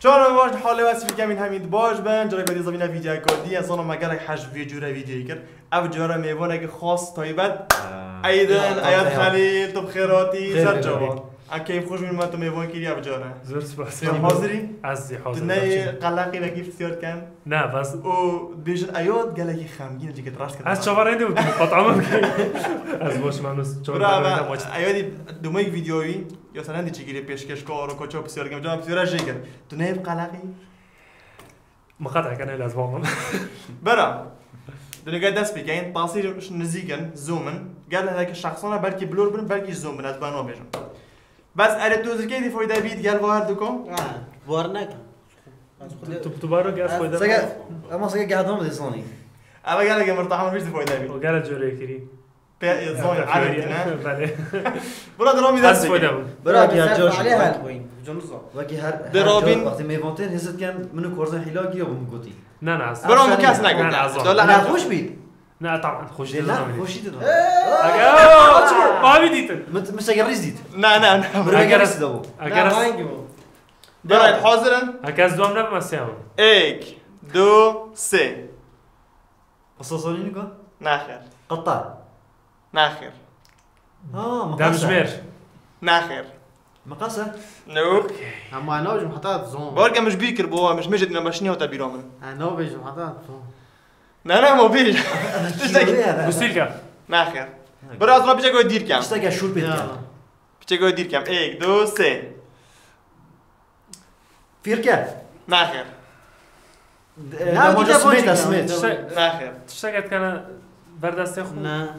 چون باش حال واسه کمی همین باش بن جای بدی زمینه ویدیو کردی انسان مگر حج ویدیو ویدیو کرد او جاره میوونه که خاص طیبت ایدن آیات خلیل تو بخیراتی سر جوان اکی خوش می‌آمد تو میوان کردی او جاره زور سپاس حاضری عزیزی حاضر نه قلقی و گیفت سیار کن نه بس او بیشتر آیات گلگی خمگین چی که راست کرد از چهار اینده بود قطعا از باش منوس چهار آیادی دومای ویدیویی یا سنندی چی گیری پیشکش کار و کوچا بسیار گم جام بسیار جیگر تو نه قلقی مقطع کنه از واقعا برا دنیا دست بگین تاثیر نزیکن زومن قال هذاك الشخصنا بلكي بلور بن بلكي زوم بن از بانو بيجم بس اريد توزر كيدي فايده بيد قال واردكم وارنك تو بارو گاز فایده سگه اما سگه قاعد هم دیسونی اما قال لك مرتاح ما فيش فايده بيد وقال جوری کری بي زون عادي نه بله برا درامي از دست فایده برا که جوش عليها البوين جنزة وکی هر درابین وقتی میوانتن هزت کن منو کورزن حیلاکی یا بمگوتی نه نه از برا مكاس نه، نقول عظام. لا نه لا خوش بید نه طبعا خوش لا خوشی دادم اگر ما بیدیتن مش اگر ریز دید لا لا برا اگر ریز دادم اگر لا ما ينجبوا برا حاضرا اگر از دوام نبود مسیحم 1 2 3 قصصوني نقول ناخر قطار ناخر دمجمر ناخر مقاسة نو اما انا وجه محطات زون بورقه مش بيكر بوا مش مجد لما شنو تبيرامن انا وجه محطات زون لا مو بيج گوستیلکا ناخر برا اصلا بيجا دير كام اشتاق شول بيت كان بيجا دير كام 1 2 3 فيركا ناخر لا ما سميت سميت ناخر تشتاقت کنه بردسته خود نه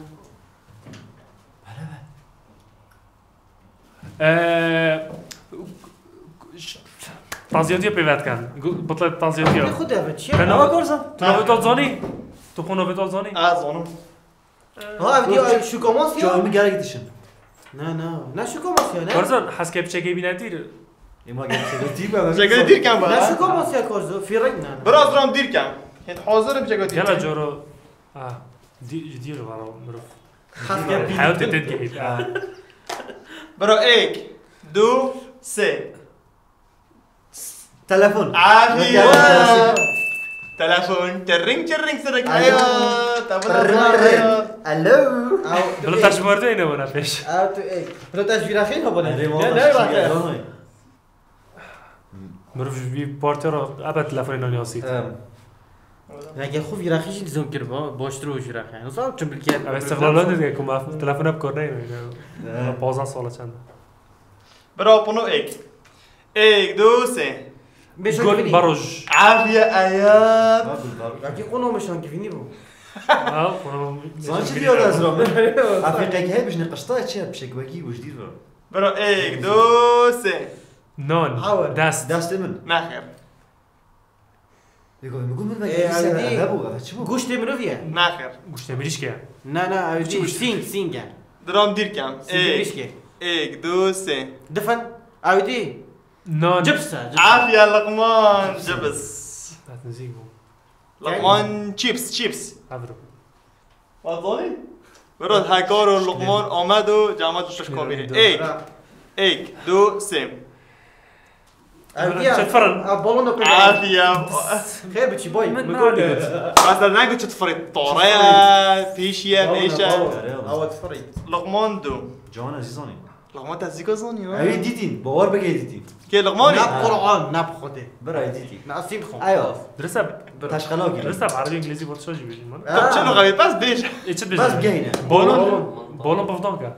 تازیاتی پیوت کن بطلت تازیاتی ها خودها بتشي انا كورسا تو نویتال زانی تو خون نویتال زانی اظن ها بدي شو كوماس شو يا من قال يدشن لا شو كوماس يا لا کارزان حس که بچه بینه دیر ما قال شو تيبا بيجا دير كام لا بقى شو كوماس يا كورزو في رجنا برا اصلا دير كام انت حاضر بيجا دير یلا كام جورو دیر برا مروف خاف يا حاول تتجهد برا 1 2 3 تلفون عافية تلفون ترينج سرك ايوه الو بلا ترجمه اینه ونا پیش او تو اي بلوتاش فيرافين هو بنا لا مروف بی پارتی رو ابد تلفن نانیاسی اگه خوب فيراخيش زون كربا باش تروح فيراخي انا صار تشم بالكيات اوه استقلالات دیگه که ما تلفن اب کرده اینه 15 سال چند برا بونو 1 2 3 بيش گل باروج عافية ايات اگه قونو مشان كيفيني بو زمان چی دیاد از رام افریقایی که بهش نقشتا چه بشکوکی وش دیر برام برا 1 2 3 نان حاول. دست من ناخر میگم من إيه، بگم عادي. ابو چی بو گوشت مروفيا ناخر گوشت میریش که لا سينج درام دير كام سينج 1 2 3 دفن اودي نان جبسه عافية لقمان جبس نزیگو لقمان چیپس ابرو والله برا هاکار و لقمان آمد و جامعات روش کامینه 1 2 3 شتفرن. بالون عافية خير بتشي باي بس نقول تفرد طوريا فيشيا ميشا او تفري لقمان دو جوان عزیزانی لقمان تزيكا زوني اوی دیدین باور بگی دیدین كي لقماني ناب قرآن ناب خده برای دیدی ناسين خو ايوه درسته تشخلاقی درسته عربی انگلیسی بود شو جیبی من طب شنو غبي بس بيش ایچ بس بگینه بالون بفدانکا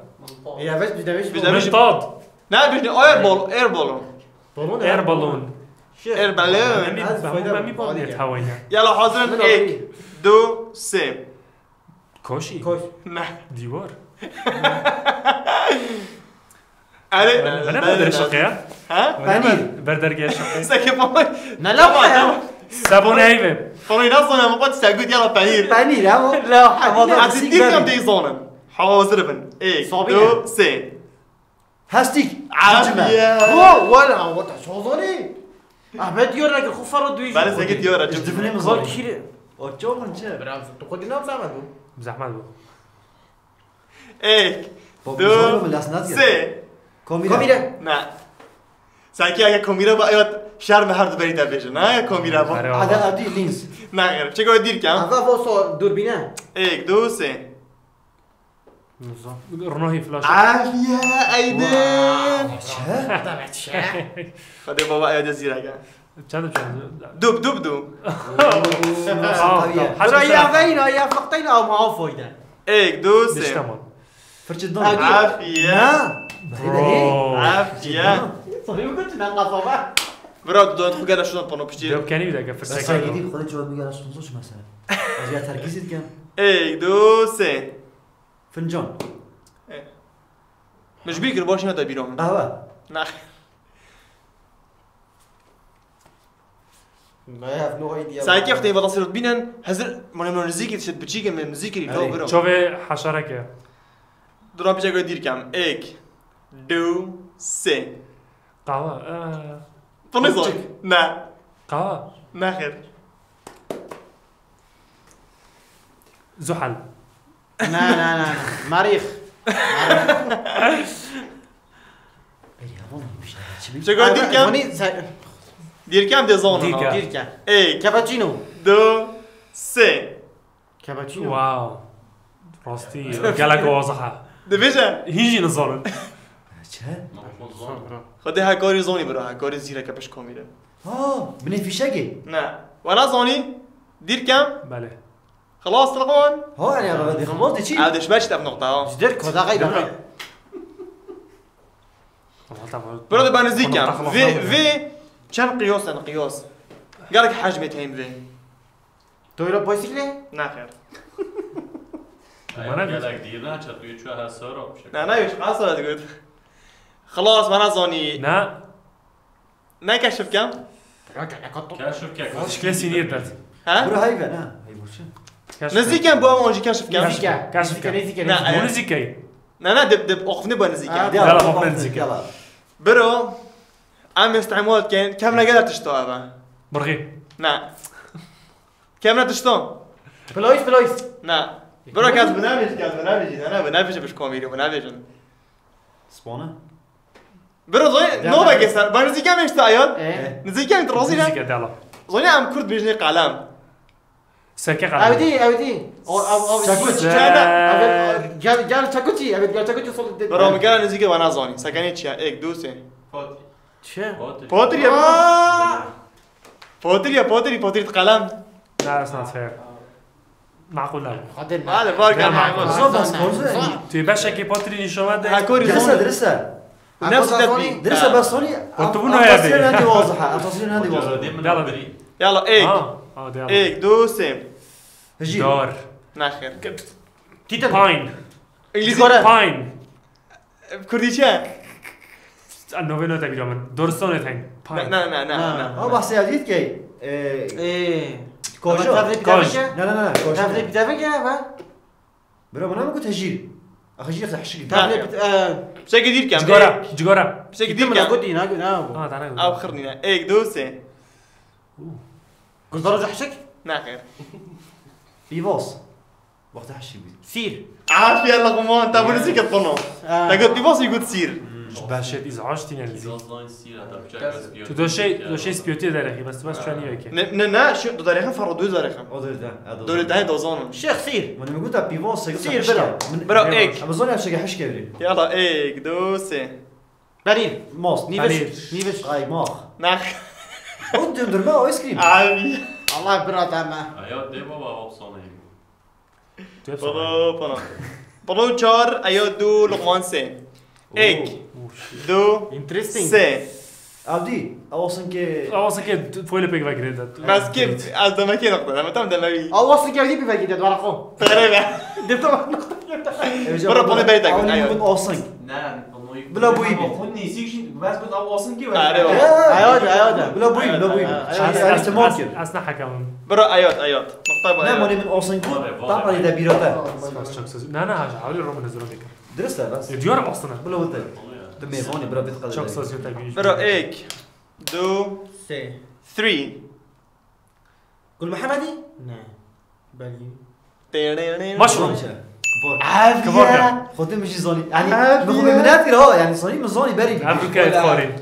يا باش بدنا بدنا مش مشطاد لا بيش اير بالون بالون ایر بالون اير بالون من میباید هواینا يلا حاضرين 1 2 3 کوشی كوش نه دیوار علي من بدر شقیه ها پنیر بردرگه شقیه سكي باي نلا سبون هیوه فري نصنا ما قلت تقول يلا بانير پنیر اما لا حماضة عزيزي كم دي زونن حاضر بن 1 2 3 هستیک عافية هو ولا وضع شو ظني احمد يورك الخفر ودويش بله سكت يورا ايش جبت دفنه قال مزاري كيري او چون چه برام تقدنا بزعمل زحمت بود 1 بزرگ 2 ملاسنات 3 کامیرا كاميرا نه ساکی اگه کمیره با ایات شرم هر دو برید بهشن نه کامیرا با هذا عادي لينز نه غیر چه گوی دیر کم هذا فوق دوربينه 1 2 3 رنوهي فلاش عافیه ایدن چه خدا بابا ایاد زیرا کن چند دوب دوب دوب برا يا فين يا فقطين او ما فايده 1 2 3 نشتمل فرش الدون عافیه عافیه صديق كنت نقصبه برا دو خو گلا شدن پانو پشتی دوب كاني بدك بس فرسك هيدي خذ جواب میگه اصلا توش مثلا از یا ترکیزت کم 1 2 3 فنجان مش بيكر باش نتا بيروم قهوه نه ما have no idea ساعتي اختي ولا صيرت بينن هزر من نزيكي تشد بتشيك من نزيكي تو برو شوفي حشرك درا بيجا قاعد يدير كام 1 2 3 قهوة طنزك نا قهوة نا خير زحل لا مريخ شو قاعد يدير كام دير كام دي زون ديكا. ديركا 1 كابتشينو 2 3 كابتشينو واو راستي قالك واضحة دبيجا هيجي نظام چه خدي هاكوري زوني برو هاكوري زيرا كبش كوميدا بني في شقي نا وانا زوني دير كام بله خلاص تلقون ها يعني غادي خلصتي شي عاد ايش باش تاخذ نقطه جدرك هذا غير برو دابا نزيد كام في كم قياس انا قياس قال لك حجمه هيم في تويرا بايسيكل نا خير أنا قالك ديرنا تشطيو شو هالسورة نا نا ايش حاصل تقول خلاص وانا زوني نا ما كشف كم كاشف كيك شكلها سينير دات برو ها هاي انا هاي برشا نزيد كم بو اونجي كشف كم مو نزيكي نا دب اوقفني بو نزيد كم يلا فوق نزيكي يلا برو عم استعمال كان كم لا قدرت تشتو ابا برغي نا كم لا تشتو بلويس نا برو كاز برنامج انا برنامج مش كوميدي برنامج سبونه برو زين نو باقي صار بنزيد كم اشتو اياد ايه نزيد كم تروزي نزيكي يلا زين عم كرد بيجني قلم سكك على اودي او شاكوتش جال تاكوتشي صوت برو مقال نزيد وانا زوني سكني تشا اك دوسه شو بوتري بوتري قلم لا it's not fair معقول لا هذا بارك معقول زوبس كورزو توی باشه که پاتری نشومد هاكوري درسها زوني درسها نفس الدبي درسها بس صوني قلتوا منه يا بي. التصوير عندي واضحه التصوير عندي واضحه يلا بري يلا اك ده يلا اك دوسه هجي دار ناخر باين انجليزي باين كردي چه النوبل تبي من درستانه تاين باين ها بحث جديد كي ايه كوجو كوج. لا كوجو تافلي بتافك يا با برو انا ما قلت هجير اخجير تحشي تافلي بس كدير كم جغرا بس كدير كم كم قلت نا تعال او خرني اك دوسه كنت برجع حشك ناخر بيباص وقت حشي بي سير عافيه الله قمان تابو نسيك القنو تقول بيباص يقول تصير باشد ازعاجتين اللي زازلاين سيرة تبجاك تو دو شيء سبيوتي داره بس شو يعني هيك نا شو دو داريخن فرو دو داريخن اودر ده دول ده دوزانو شيخ سير من لما قلت بيباص سير برا. برو اك بظن افشي حش كبري يلا اك دوسه برير ماست نيفش هاي ماخ ناخ وانت درما ايس كريم عافيه الله برات اما اياد دي بابا وابصانه برو چار ايو دو لقمان سه اك دو انترستينج سه عبدي اوصن كي اصلا كده فويل بيك باك بس كيف از دمكي نقطه لما تم دموي اول سكه دي بيجي ده ورقه تقريبا دبته برا بوني بيتك، ايوه أيوة. من اوصن نعم بلا بويبي. خدني سيكشن بس كنت اواصل كي أيوة. ايوه بلا بوي بلا بوي انت ممكن اسنا حكم برا ايات نقطه لا بقى ماني من اوصن كي طبعا اذا بيروتا لا انا حاولي الروم نزلوا هيك درستها بس ديور اصلا بلا وتر دمي هوني برا بيت قدر شخص تبي برا اك دو سي 3 قول محمدي نعم بالي مشروم كبار عافيه خدت مش زوني يعني بخو من منات كده يعني صوني من زوني بري افريكا فورين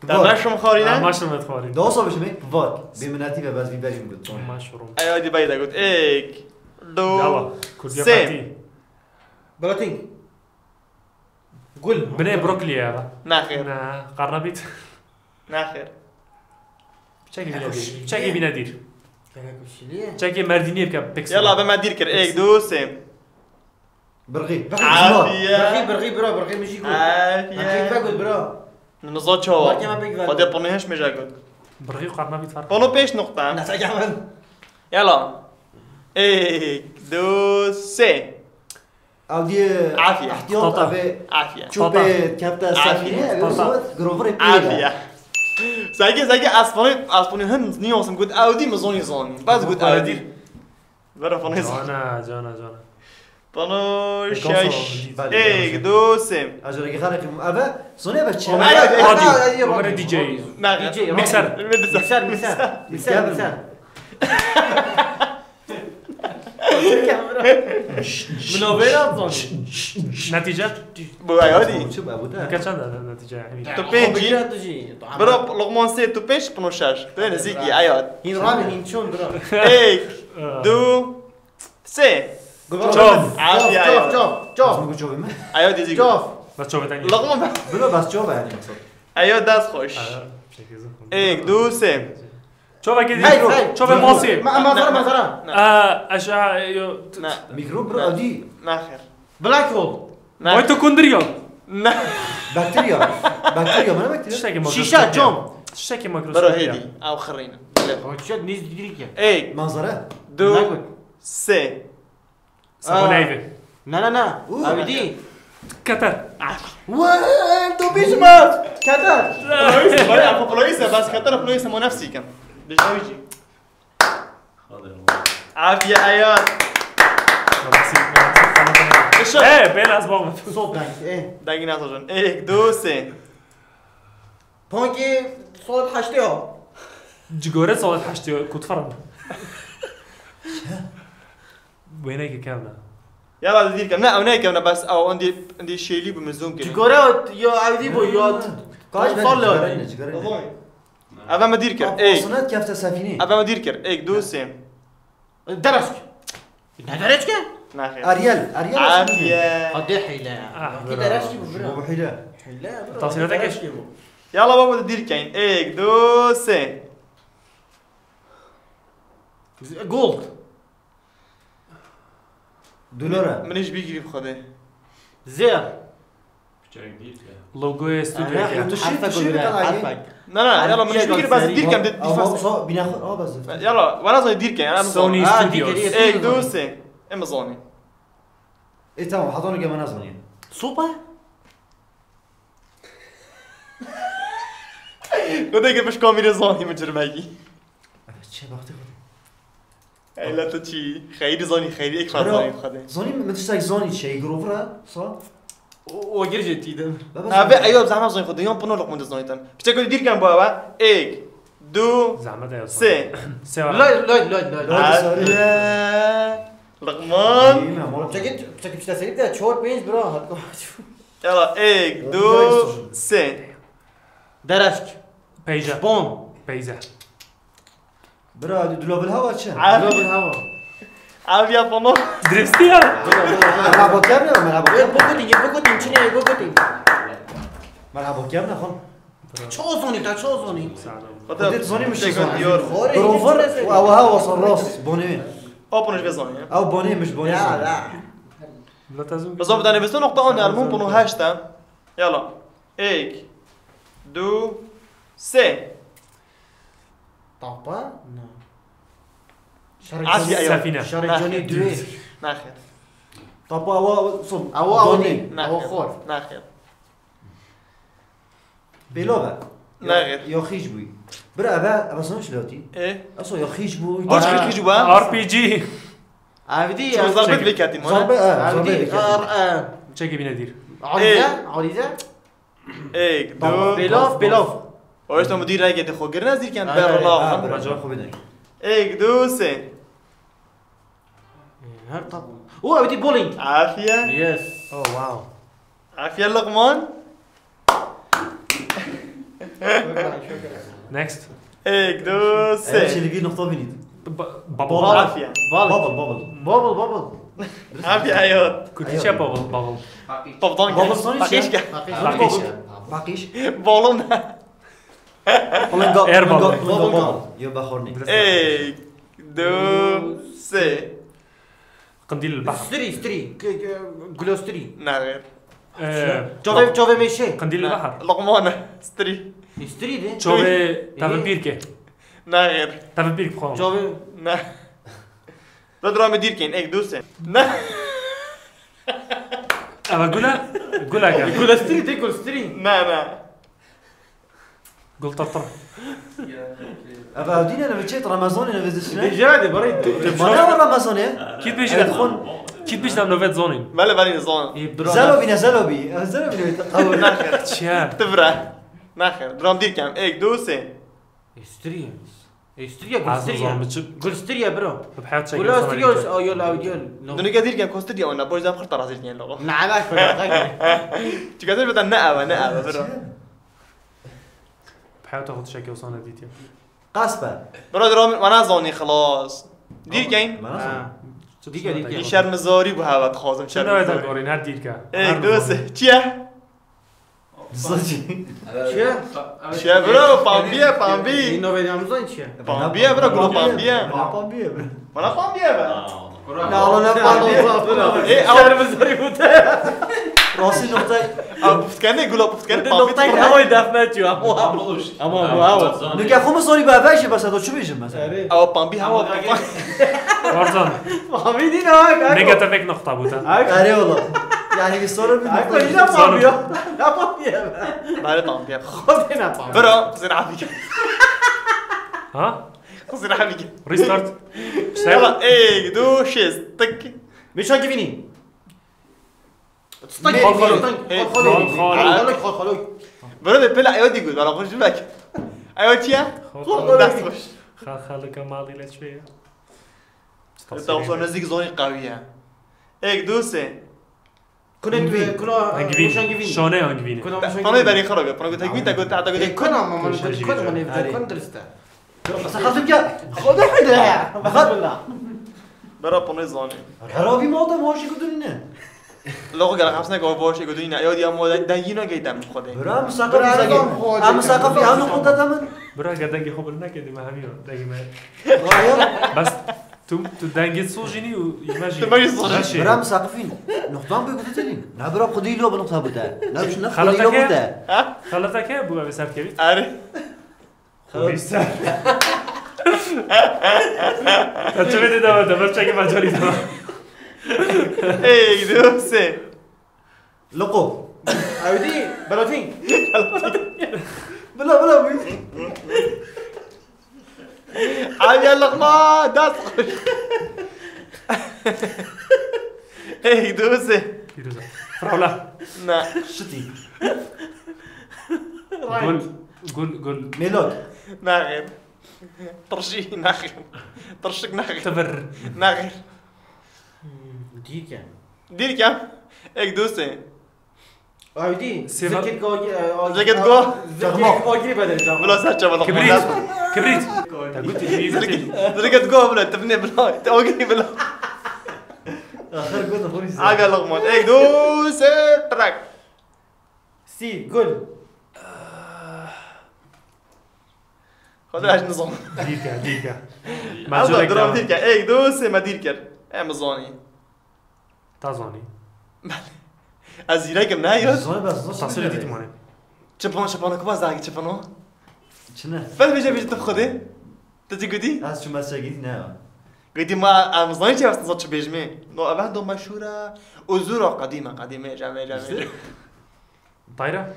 تماشم خارينا ماشروم تخوري ده وصل بشمي فاك بمناتي بس في بالي مقول ماشروم ايوه دي بايدة قلت ايك دو يلا كوزيا سيم. فاتي بلاتينج قول بني بروكلي يا ناخر قرنبيط ناخر تشاكي بنادير تشاكي مرديني بك بيكس يلا بما دير كر ايك دو سيم برغي عافية برغي برا برغي مش يقول عافية بقول برا نزاد شو بركي ما بيقبل. خد يبونيهش مش اقول برغي وقرنبيط فرق بونو بيش نقطة نحتاج عمل يلا ايك دو سيم او دي عافية. احتياط ابي عافية شوف كابتا سفينه عافية. جروفر عافية سايقي اسباني هن نيوسم قلت اودي مزوني زوني بس قلت اودي برا فونيز جانا بونو كونسول شاش دي بالي. ايك دو سيم اجل خارق ابا صوني بتش راديو ومرة دي جي ناخر ميكسر مثال مثال مثال مثال من وين اظن نتيجة بو عادي شوف ابو تا كانت النتيجة يعني تو بينجي تجي برا لغمان سي تو بيش بونو شاش بين زيكي عياد هين رامي هين شون برا ايك دو سي شوف عافية شوف عياد شوف نقول شوف عياد زيكي شوف بس شوف تاني لغمان بلو بس شوف يعني مقصود عياد داس خوش ايك دو سي شوف هاي كده هاي شوف الموسي ما ترى اشعة يو ميكروب برو دي ناخر بلاك هول ميتوكوندريا بكتيريا بكتيريا ما بكتيريا تشتكي شيشة جوم تشتكي برا مايكروسكوب هيدي او خرينا شد نيز دقيقة ايك منظره دو سي سابونايفي لا لا لا ابدي كتر وين تو بيش مات كذا بلويسة بلا عفوا بلويسة بس كتر بلويسة مو نفسي كان ليش ما يجي عافية عياد الشوط ايه بين اسبوع صوت ايه دقيقة ناصر ايك دو سي بونكي صوت حشتيها جيجوري صوت حشتي كنت فرد وينك كاملة يلا دير كم لا هناك كم بس او عندي شيلي بمزوم كده جوريوت يا عودي بو يا صلى ابا ما دير كر ايك صنات كافتا سفينه ابا ما دير كر ايك دو سي درسك درسك ناخر اريال عافية قد حيلة كده درسك ابو حيله حيلة تصويراتك ايش؟ يلا بابا دير كاين ايك دو سي جولد دولارا منيش بيجري بخده زير لوجو استوديو لا لا يلا منيش بيجري بس دير كم دي او فاست صو بناخذ بس يلا وانا صاير دير كاين انا سوني سوني ستوديوز ايك دو سي امازوني اي تمام حطوني كمان اظن يعني سوبر كنت اقول باش كوميدي زوني من جرماجي شي باختي اي لا تشي خيري زوني خيري اكثر زوني بخده زوني ما تشتاق زوني شي جروفرا صح وجرجت ايدن ابي ايوه زعما زوني خده يوم بنو لقمه زوني تن باش تقول دير كم بابا ايك دو زعما ده سي لا لا لا لا عافية لقمان بتجد مش تسيب ده شور بينج برا يلا ايك دو سي درسك بيجا بوم بيجا برا دولاب الهواء شن لو بالهوا عافية بنو دريفتيا ملعب كامل ملعب بوكوتين شنو بوكوتين ملعب كامل خون شو زوني تا شو زوني قلت زوني مش زوني ديور جروفر او هوا وصل راس بوني اوبنش في زوني او بوني مش بوني لا لا لا تزوج بالضبط انا بس نقطة هون المهم بنو هاشتا يلا ايك دو سي طابا عافية ايوه سفينة شارك جوني دوي ناخر طب او صب او اوني او ناخر خور ناخر بلوبا ناخر يا خيش بوي برا ابا صنوش لوتي ايه اصلا يا خيش بوي واش خيش جوا ار بي جي عبدي شو ضربت لي كاتين ضربة عبدي تشيكي بينادير عريزة عريزة ايك دو بيلوف بيلوف واش تو مدير رايك دخو غير نازل كان بير الله برا جو خو بدك ايك دو سي طب هو عبدي بولينج عافية يس اوه واو عافية لقمان نكست. یک دو ايش سه اللي فيه نقطة بنيد بابل. عافية بابل عافية عياط كنت شا بابل. بابضان بابل صوني باقيش شا؟ باقيش. باقيش بالونه Air bubble. بابل يبقى خورني یک دو سه قنديل البحر. ستري قولوا ستري نه غير جوفي ميشي قنديل البحر. لقمانه ستري ستري دي شوفي تافل بيركي. نه غير تافل بيرك بخوام. جوفي نه لا درام دير كاين یک دو سه نه أبا قولها كان. قول ستري دي قول ستري نه نه قول طرطر. ابا ودينا انا بتشيت رمضان انا بزشنا جادي بريد ما رمضان يا كيف بيش ندخل؟ كيف بيش نعمل نوفيت زونين؟ مالا بالي نظام زلوبي قوي ناخر شاب. تفرح ناخر درام دير كام یک دو سه ستري ستري قول عايز نظام ستري بتشب. قول ستري يا برو بحياة شيء. قول ستري او يول دوني قادر كام كوستدي او نبوش دام خطر راسي اثنين لغه نعم تي قادر بدنا نقبه برو بحياة تاخذ شيء وصلنا ديتيا. قاسبة برو درام وانا زوني خلاص دير كاين ديكا شرم زاري بها خازم شنو شرم هذا زاري قورين هاد ديركا. یک دو سه چیه چیه برو پامبیه اینو بدم زن چیه پامبیه برو گلو پامبیه پامبیه ولا پامبیه لا لا پامبیه ايه شرم زاری بوده راسي نقطة بفتكرني گلو بفتكرني نقطه پامبیه هوای دفنه چیو عملوش اما نكا خو مصوني باباش بس هذا شو بيجي مثلا او پامبی هوا وارزان. فهمیدی نه نيجاتيفك نقطة بوتا. اري والله يعني بالصورة اكو بالنقطة لا فهمیو لا فهمیو بله پامبیه خود نه فهمیو برو خزين عافيك ها؟ خزين عافيك ريستارت. يلا یک دو شیست تک میشان گیوینی برو بلا ايودي يقول ولا خوش لك ايوه چیه دست خوش خليك ماضي لا شوية. توصل نزدیک زونی قویه یک دو سه هنجبين. شونه هنجبين. پانوی برای خرابه پانوی تکوین تا گفت تا گفت بس خاطر كا برا پانوی زونی عربي موضة ما شي قدرنا لغو قال خمسنا قال باش يقولون إن أيودي أمو دنينا قيدم خده برا مساقفي ام مساقفي هم نقطة دمن برا قدنجي خبر نكدي ما هميو دنجي ما. رايا بس تو دنجي صوجيني ويماجي. تماجي صوجيني. برا مساقفين نقطة بيقولوا تاني لا برا قدي له بنقطة بودا لا مش نقطة خلطك له إيه؟ بودا خلطك يا ابو بسار كبير. عارف بيسار. تجربة ده برشة كم أجري ده. إيه ده سه لقو اودی بلاتین بلا بلا بي عادي اللقمة داس إيه ده سه فراولا. نا شتي قول ميلود ناغير طرشي ناغير طرشك ناغير تبر. ناغير دیگه دير كم إيه ده سه اودی سیفا. زکت گو زكت جو زکت گوگیری بده بلا ساتشا بلا كبريت. كبريت. قلت لي زكت جو بلا تبني بلا توقني بلا اخر قلنا فوري عاقل لقمة إيه ده سه تراك سی گل خذ عاش نظام ديكا. ما عاوز جرك درام ده. ديركا إيه ده سه ما ديركر أمازوني تازوني. أزيرك منايا زون بس نص تصير دي تماني. شبانو كباز داعي شبانو شنو فاز بيجي تفخذه تتقولي هذا شو ما ساقيت نعم قلتي ما أمازوني شيء بس نصوت بيجمي نو أبعد مشهورة أزورة قديمة جامع طايرة.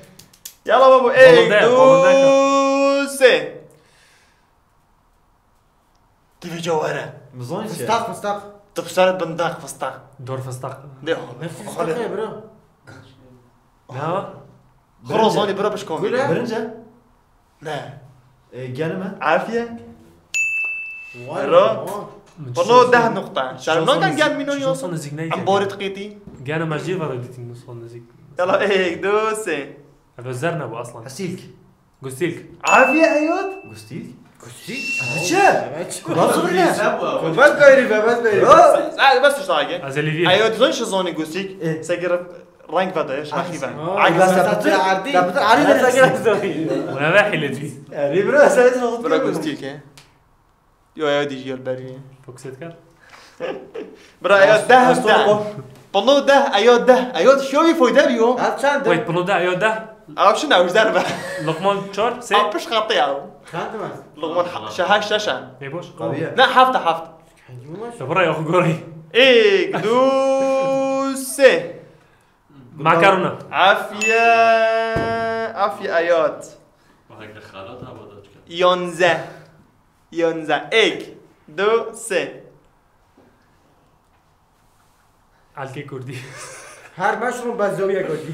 يلا بابو إيه دو سه تبي جوهرة مزون مستاق مستاق تبصر بندق فستق دور فستق. ده مستاق يا برو لا. خرزاني برا بشكون قول. برنجة لا جانمة عافية والله ده نقطة شارمنا كان جان مينو شو يوم صار نزيق نايت. عم بورد قيتي جانا ماجي فرا ديتي نص نزيق. يلا إيه دو سه هذا زرنا ابو اصلا. حسيلك قلتيلك عافية أيوت قستيل كوشتي چه خلاص برنا بس غيري بس غيري بس إيش رايك؟ از الیویه أيوت زين شو زوني قوستيك إيه. سجر رانك فدا إيش أخيبا بس عادي وانا رايح لتفي يعني برا اساس برا قوستيك إيه يو أيوت يجي البري فوكسيت كار برا أيوت ده بنو ده أيوت شو يفويده بيو ويت بنو ده ايو ده عارف شنو وش دربه لقمان شور سي أبش خطيعه لقمان شهاش شاشة ميبوش قوية لا حفته برا يا اخو قوري إيه دوسة معكرونه عافية أيوت وهيك خالتها بدأت كده. 11 إيك دو سه الکی کردی هر مشروم بس زاویه کردی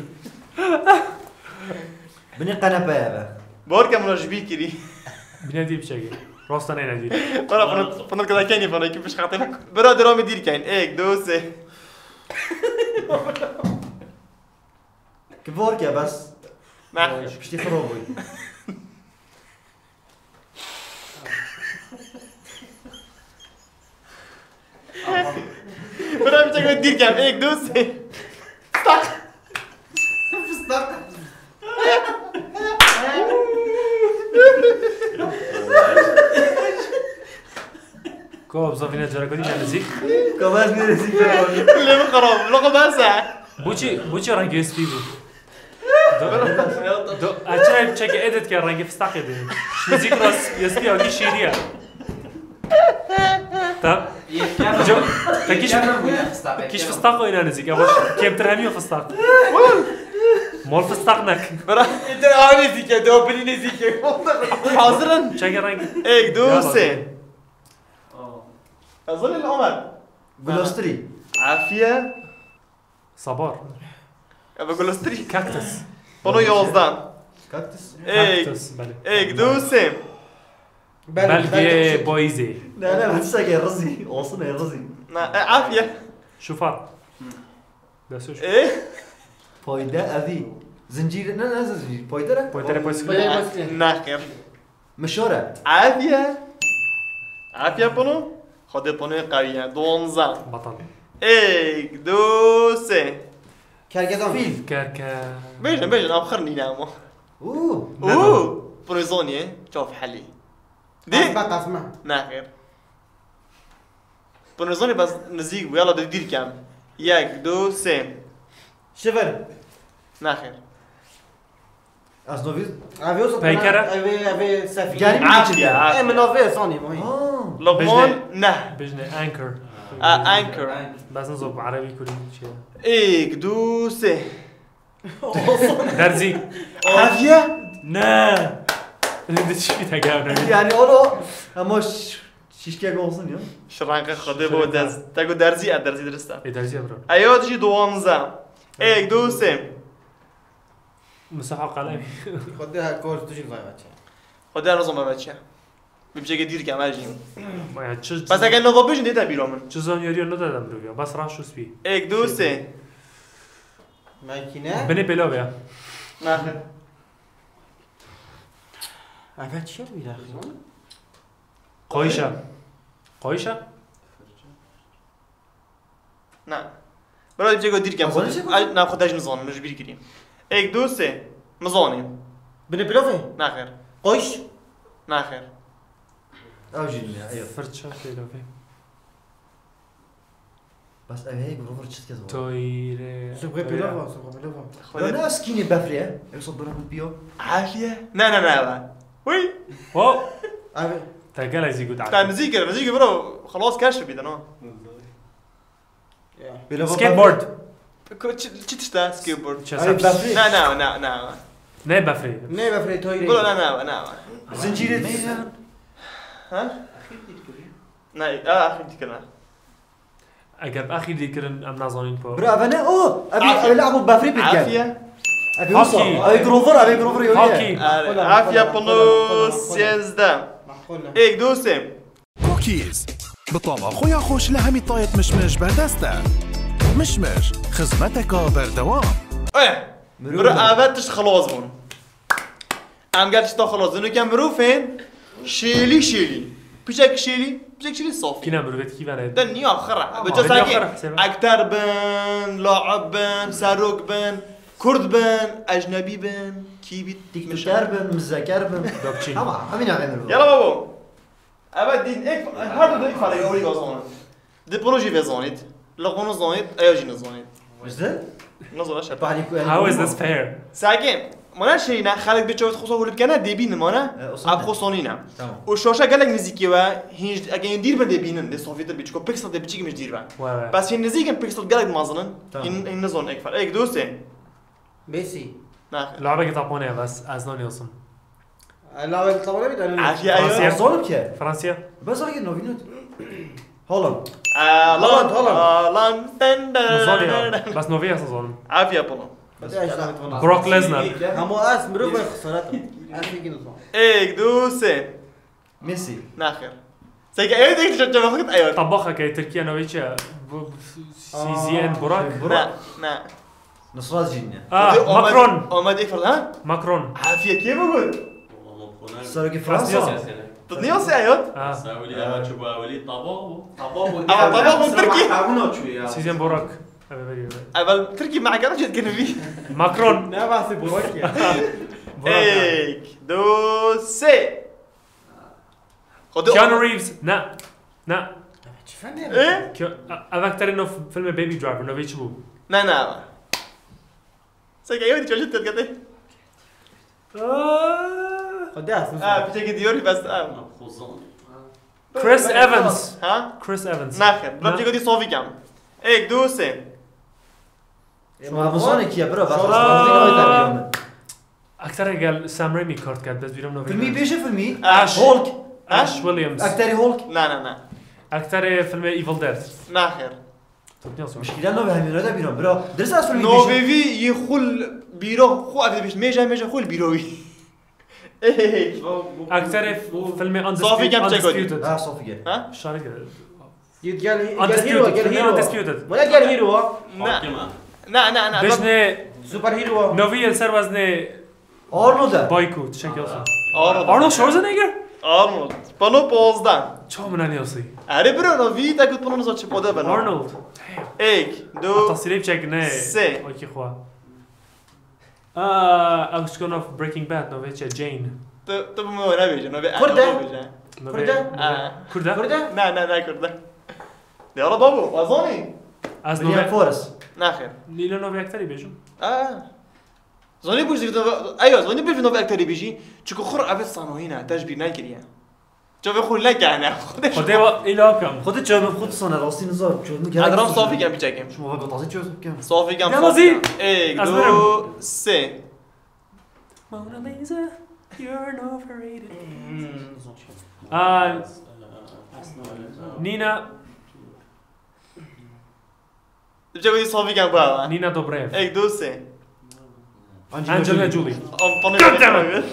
بني قنبه يا بوركا منجبي كري بنادی بچگی راست نه ندی برا فنر كذا كاني فنر كيفاش خاطرك برا درامي دير كاين إيك دو سه كبورك يا بس ما باش تخربوا برا بتاعك دير كام إيك دو سه کو بزافینه جرا کردی نزدیک كمان نرسي اللي مخرب لقب هسه بوچی رنگ اسپی بود دو اچرا بچگی ادت که رنگ فستق دی نزدیک راست اسپی آگی شیریه طب كيش فستق وين نزيك ابوش كيف ترهمي فستق مول فستق نك برا انت آنی زیکه دو بلی نزیکه حاضرا شاكر رنگ إيك دو سه أظن العمر جلوستري عافية صبار أبى جلوستري كاكتس بنو 11 كاكتس إيك كاكتس بله إيك دو سه بلديه بويزي لا لا بس يا رزي وصلنا يا رزي عافية شوفار بس وش إيه فايدة أذي زنجير لا زنجير فايدة بويتر بويس ناخر مشورة عافية بنو خدي بنو قوية 12 بطل إيك دو سه کرگدان فيل كاركا بيجن أخرني نامو بنو زوني شوف حلي دي قسمه ناخر بنو زوني بس نزيق ويلا بدي دير كام ياك دو سه شفر ناخر أصنوفيز اویوس پیکره؟ اوی سفینه جانب عافية من اوی ثاني مهم لقمان نه بجنة انكر أنكر بس نزوب عربي كوري شيء إيك دو سه درزي عافية نا انت شفت هجاونا يعني أولو أماش شيش كيا قوصن يوم شرانك خدي بو دز تاكو درزي درستا ايه درزي برو أيوة تجي 12 إيك دو سه مسحوا قلمي خدها كورس تجي ضايعه خدي أنا زوما بچه بيبجي كدير كام أجيم ما چه بس أكيد نوبا بيجن ديتا بيرامن چه زانیاری رو ندادم رو بیا بس راش سپی إيك دو سه ماکینه بنی بلا بیا ناخر اول چیه میره قایشه نه برای بيجي كدير كام أظن شيء خد نه خداش نزون مش بيجي كريم إيك دو سه مزوني بني بلوفي ناخر قوش ناخر أو جيني أيوة فرچه بلا بیا بس أبي هاي بروفر تشت كذا تویره سبغي بلوفا سبغي بلوفا لو أنا سكيني بافريا يوصل برا بالبيو عافية لا وي واو اوی تاكل ازي قد كان مزيكا برو خلاص كاشف بيدا نو سكيت بورد چی تشتا سكيت بورد أبي بافريا نه نه بفري نه بفری تویری قولوا نه زنجير ها نه اخي تكلم اگر اخي ذكرن ام نازانين بو برا أبي أبي لعبوا بافريا بالكان عافية أبي وصل هوكي. أبي جروفر يولي هوكي عافية بنو 16 معقوله إيك دو سه كوكيز بطابع خويا خوش لهمي طايت مشمش بردسته مشمش خدمتك بردوام ايه برو ابتش خلاص بون ام قالت شتا خلاص انو كان مروفين شيلي بيجاك شيلي صافي كنا مروفيت كيف أنا دنيا آخر بجا دنيا ساكن آخر، سيبا. اكتر بن لاعب بن ساروك بن كرد بن اجنبي بن كي بيت تيك توكر بن مزاكر بن دوبتشين همين عملوا يلا بابا ابد دين اك هذا ديك فرق اولي غازون دي بروجي فيزونيت لغونو زونيت اياجي نزونيت وزد نزول اشا بعد يكون How is this fair ساكن مانا شينا خالق بيتشوت خصوصا ولد كان ديبين مانا أصلاً. اب خصونينا تمام وشوشا قال لك نزيكي وا هيج اجي ندير بده بينن دي صوفيت بيتشكو بيكسل دي بيتشي مش دير با Ouais, ouais. بس هي نزيك بيكسل قال لك مازنن تمام. ان نزون اكفر ايك دوسي ميسي ناخر لعبة يطابونها بس از نو نيلسون لا طبعا بدنا عافيه فرنسيا. ايوه ظالم كيا فرنسا بس راجل نوفينوت هولاند هولاند نزونيا بس نوفيا سنزون عافيه بولون بروك ليزنر همو اس مروف خسارته عارفين نظام ايك دوسي ميسي ناخر سيك ايوه ديك تشوف ايوه طبخها كي تركيا نويتشا سيزيان براك نا نصراز جينا ماكرون او ما ديك فرد ها ماكرون عافيه كيف بقول والله مكونان ساروكي فرنسا تدنيوسي ايوه ساولي أما تشوفها ولي طباخ طبعا تركي تعاونوا شويه سيزيان براك اول تركي مع كلام جد كنا فيه ماكرون لا بس بروكيا ايك دوسي كيانو ريفز نا ايه هذا اكثر انه فيلم بيبي درايفر نوفيتش بو نا سيك ايوه دي تشوف تلقى قداس بتجي ديوري بس خصوصا كريس ايفنز ها كريس ايفنز ناخر بتجي دي صوفي كام ايك دوسي ما بظن كيا برا بس اكثر قال سام ريمي كارت قال بس بيرم فيلمي نوفيتش بيجي فيلمي اش هولك اش ويليامز اكتري هولك نا اكثر فيلم ايفل ديث ناخر مشكلة نو بهم ينادى بيرم برا درس از فيلمي نو بيجي في يخل بيرو خو اكيد بيش ميجا خو البيروي ايه اكثر فيلم صافي كم تشيكو Undisputed صافي ها شارك قال هيرو قال هيرو Undisputed ولا قال هيرو نا بجنه سوبر هيرو نوفي السر وزنه ارنولد بايكو تشكي اصلا ارنولد ارنولد شوارزنيجر ارنولد بانو بوزدان شو من اني اصلي اري برو نو في تا كنت بانو نزوت بودا بنا ارنولد ايك دو تصريف تشيك نه سي. اوكي خوا اكس كون اوف بريكنج باد نوفيتش جين طب ما هو نبي نبي كردة؟ كردة؟ كردة كردة؟ نا كردة يا رب بابو اظني از مليان نوفي فورس ناخر ليلو نوفي اكثر بيجو زوني بوش ايوه زوني بيجي نوفي اكتر بيجي تشكو خر ابد صانو هنا تجبي نايكريا شوف يقول لك انا خدوا الى كم خود چه خود سن راستی نزار چون ادرام صافي كم بيجاكم شما واقع تازه چه کم صافي كم يلا زي. ايك أزمرم. دو سي موناليزا you're overrated نينا بيجاكو صافي كم بقى نينا دوبريف ايك دو سي انجلينا جولي ام God damn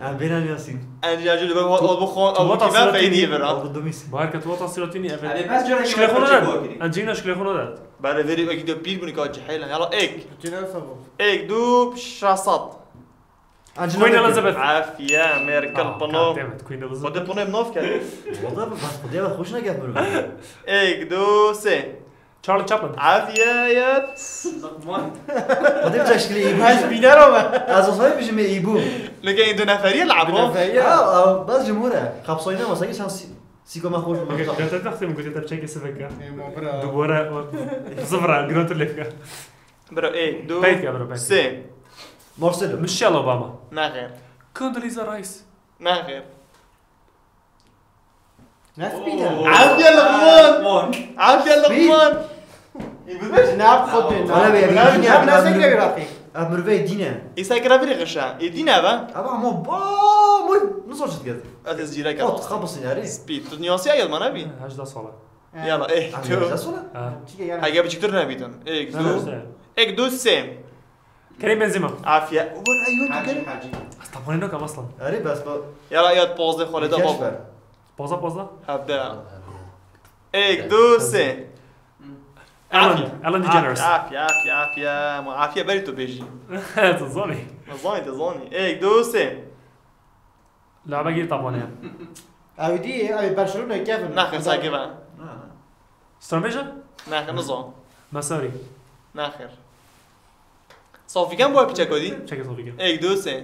ام بينان ياسين انجلينا جولي بخون او كيما فايدي برا دوميس باركة وطا سيروتيني هذه بس جرى شكله خونه داد انجلينا شكله خونه داد بعد فيديو اكيد بيل بنكاج حيلا يلا ايك جينا صبو ايك دو شراسات كوين اليزابيث عافية ميركل بانو كوين خد اليزابيث بانو بنوف كده والله بس خديها خوش نگه برو ايك دو سي تشارلي تشابلن عافية يا خديها بشكل ايبو هاش بينارو از اصلا بيجي مي ايبو لقى عندو نفرية لعبوا بس جمهوره خبصينا واساقي شان سيكو ما خوش قلت تختم قلت تبشيك سفكا دوبورا صفرا قلت لك برو ايك دو بيت يا برو بيت سي مارسيلو ميشيل اوباما ناخر كوندوليزا رايس ناخر ناس بينا عافية لقمان عافية لقمان ناب خد انا بيبي ناب ناس جغرافي امرفي دينا إيسا كرافيري غشا يدينا با ابا مو با مو نصور شت قد أتسجيلك قط خبص ياري سبيد تنياسي أيضا ما نبي هاش صلاة يلا ايه عم دو يرسل هاي بتشكتر نبيتون ايك دو سي كريم بنزيما عافية وين أيوة حاجي كده حاجي استطمئنوا كم اصلا اري بس يلا يا بوز خالد بابا بوزا هبدا ايك دو سي الان دیجنرس عافية ما عافية بريتو بيجي تظني تظني ايك دو سي لعبه گیر طبعا اودي اي برشلونه كيفن ناخر ساقي بقى استراميجا ناخر نظام مساري ناخر صافي كم بوي بيتشا كودي چک صوفی کن ايك دو سي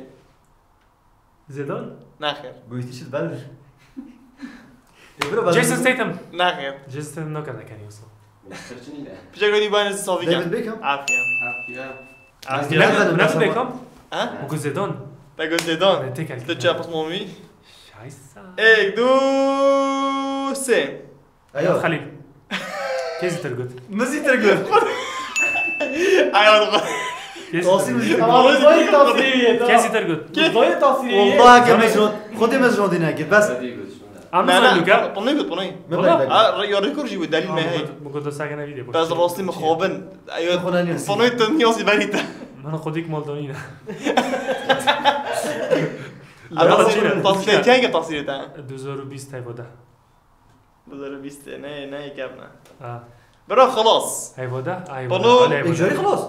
زیدان ناخر گویتی شد بلد جيسون ستيتم ناخر جيسون ستيتم نكره كان يوصل بيتشا كودي باين صافي ديفيد كم بيكهام عافية نفس بيكم ها وكو زيدان تقول زيدان تيكل تتشا بس مومي شايسا ايك دو سي ايوه خليل كيزي ترقد نسيت ترقل ايوه قاسم ضوي تصريح كيزي ترقد ضوي تصريح والله كم مجنون خذي مجنون ديناك بس انا لا لوكا طني ما والله. بالك يوريكم جيبوا الدليل ما هي ممكن ساكنه فيديو بس راسي مخابن ايوه خلنا نسي. طني تنيوسي بريتا انا خديك مالدونينا تصير كان تصير تاع 2020 هيفودا بزر بيست نه كابنا اه برا خلاص هيفودا بانو الجوري خلاص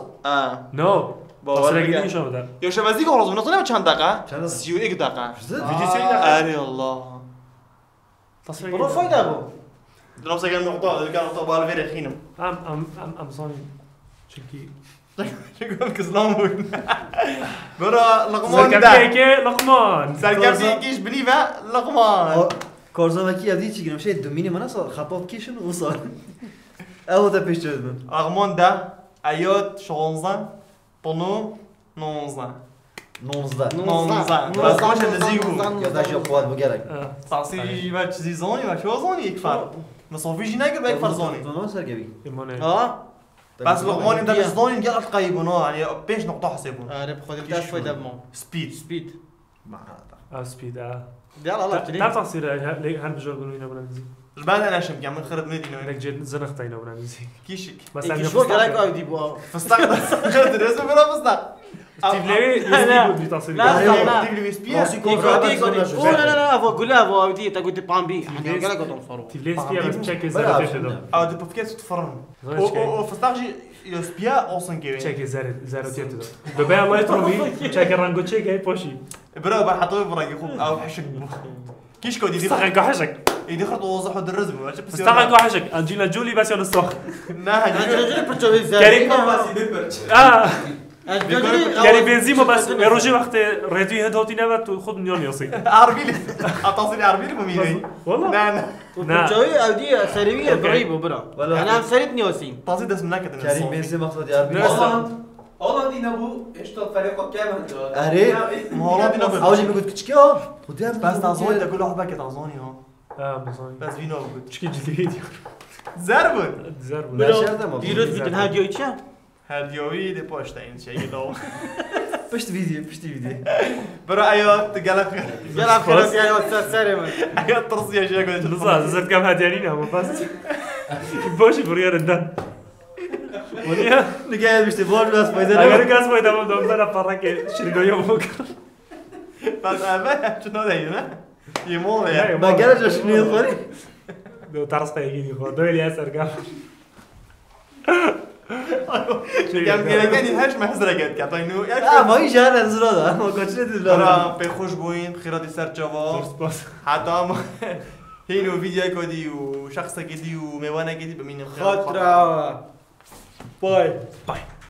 نو باور تصريح بگم. جديد شو بدر يا شبازي خلاص بنطلع چند دقيقه چند دقیقه؟ 31 دقيقه فيديو سيري اري الله تصريح برو فايدة ابو دروس كان نقطه كان نقطه بالفير خينم ام صاني شكي شكون كزلام برا لقمان ده زركبيكي لقمان سركبي كيش بنيفا لقمان کارزمکی یادی چی گرم شاید دومینی من اصلا خطاب کیشون وصل اول تا پیش جدم لقمان ده ايات 11 طنو 19 19 بس ماش نزيقو یادش قوات بگرک صاصي ما چیزی زونی ما شو زونی یک فرد مصافي جي نقدر بيك فرد زوني تو سرگبی ايمونه اه بس لقمان انت مش زوني قال قيبونا يعني بيش نقطه حسيبون اه بخذ الداش فايدة بمون سبيد سبيد سبيد يلا الله لا تصير هل بجور بنوينا ولا نزي جبان انا شم كان من خرط مدينه انك جد زنختينا ولا نزي كيشك بس شو قالك اودي بو فستق خرط الاسم بلا فستق ستيف ليفي يزيد بدي تصير لا. تجيب لي سبيا ماسي كون لا افو قول افو اودي تقول تي بام بي قالك قطن صاروا ستيف ليفي سبيا بس تشيك زارت يتدو او دو بافكيت تفرن او فستق جي يو سبيا اوسن كيوين تشيك زارت يتدو ببيع الله يترومي تشيك رانجو تشيك هاي بوشي برا بحطوه براقي خوب او حشك كيش كودي استغرق حشك يدي خرط وضحوا الرزم استغرق حشك انجينا جولي بس يلا السوق كريم يعني بنزيما بس روجي وقت ريدوي هاد هوتي نبات خذ مليون يوصي عربي لي اتصلي عربي لي مميني والله لا وتجوي اودي سريويه قريبه برا انا سريتني وسيم تصيد اسم نكد کریم بنزی مقصد یار هولند اینا بو اشتاد فريق كامل اره مهارات دي نبض اولی میگفت کچکی ها خودی هم بس تازوني ده كل واحد باكي تازوني ها مصاني بس فينو بقول تشكي جديد زربون زرب دیروز بیتن هادیوی چه؟ هاديوي دي بوشتا این شيء لو پشت ویدیو برا ايوه تقلق يلا خلاص يعني استاذ سالم ايوه ترصي يا شيخ نصا زرت كم هاديانين هم بس بوشي بريار الدن وليها نگاه بشتی بار بس فایده اگر كاس ما يدام دام زنا فرق شنو يوم بكره بس انا شنو ده هنا يمول يا ما گرج شنو يخوري لو تعرف يجي خو دوي لي اسر كام كان يهاش ما حزرقت كاتاينو ما هي جهر انزرا ده ما كنتش ندري برا بخوش بوين خيراتي سر جواب حتى هينو فيديو كودي وشخص كدي وميوانا كدي بمين خاطرة باي باي